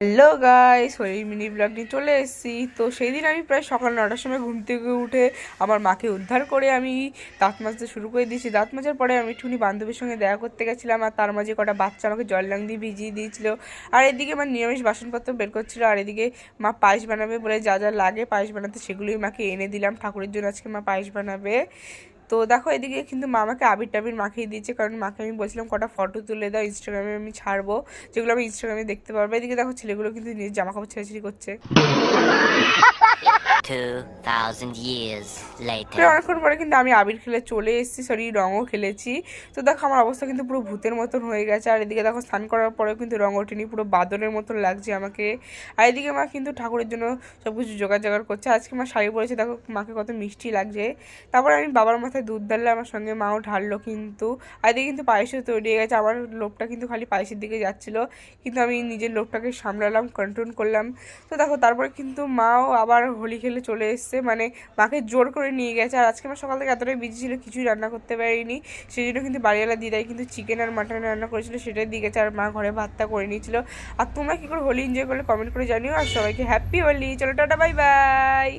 Hello guys, ওই mini blog নিয়ে চলে এসেছি। তো সেই দিন আমি প্রায় সকাল 9টার সময় ঘুম থেকে উঠে আমার মাকে উদ্ধার করে আমি দাঁত মাজতে শুরু করে দিয়েছি। দাঁত মাজার পরে আমি একটুখানি বান্ধবীর সঙ্গে দেখা করতে গেছিলাম, আর তার মাঝে কটা বাচ্চা আমাকে জল লাং দিয়ে ভিজিয়ে দিয়েছিল। আর এদিকে আমার নিরামিষ বাসনপত্র বের করছিল, আর এদিকে মা পায়েস বানাবে বলে যা যা লাগে পায়েস বানাতে সেগুলোই মাকে এনে দিলাম। ঠাকুরের জন্য আজকে মা পায়েস বানাবে। তো দেখো এদিকে কিন্তু মা আমাকে আবির টাবির মাখিয়ে দিয়েছে, কারণ মাকে আমি বলছিলাম কটা ফটো তুলে দাও, ইনস্টাগ্রামে আমি ছাড়বো, যেগুলো আমি ইনস্টাগ্রামে দেখতে পারবো। এদিকে দেখো ছেলেগুলো কিন্তু নিজের জামা কাপড় ছেঁড়াছেড়ি করছে। 2000 years later. অনেকক্ষণ পরে কিন্তু আমি আবির খেলে চলে এসেছি, সরি রঙও খেলেছি। তো দেখো আমার অবস্থা কিন্তু পুরো ভূতের মতন হয়ে গেছে। আর এদিকে দেখো স্নান করার পরেও কিন্তু রঙ ওঠেনি, পুরো বাদরের মতন লাগছে আমাকে। আর এদিকে মা কিন্তু ঠাকুরের জন্য সব কিছু জোগাড় জোগাড় করছে। আজকে মা শাড়ি পরেছে, দেখো মাকে কত মিষ্টি লাগছে। তারপরে আমি বাবার মাথায় দুধ ঢাললে আমার সঙ্গে মাও ঢাললো কিন্তু। আর এদিকে কিন্তু পায়েসও তৈরি হয়ে গেছে। আমার লোভটা কিন্তু খালি পায়েসের দিকে যাচ্ছিলো, কিন্তু আমি নিজের লোভটাকে সামলালাম, কন্ট্রোল করলাম। তো দেখো তারপরে কিন্তু মাও আবার হোলি খেলে চলে এসছে, মানে মাকে জোর করে নিয়ে গেছে। আর আজকে আমার সকাল থেকে এতটাই বিজি ছিল, কিছুই রান্না করতে পারিনি। সেই জন্য কিন্তু বাড়িওয়ালা দিদাই কিন্তু চিকেন আর মাটন রান্না করেছিল, সেটাই দিয়ে গেছে। আর মা ঘরে ভাতটা করে নিয়েছিল। আর তোমরা কী করে হোলি এনজয় করলে কমেন্ট করে জানিও। আর সবাইকে হ্যাপি হোলি। চলো টাটা, বাই বাই।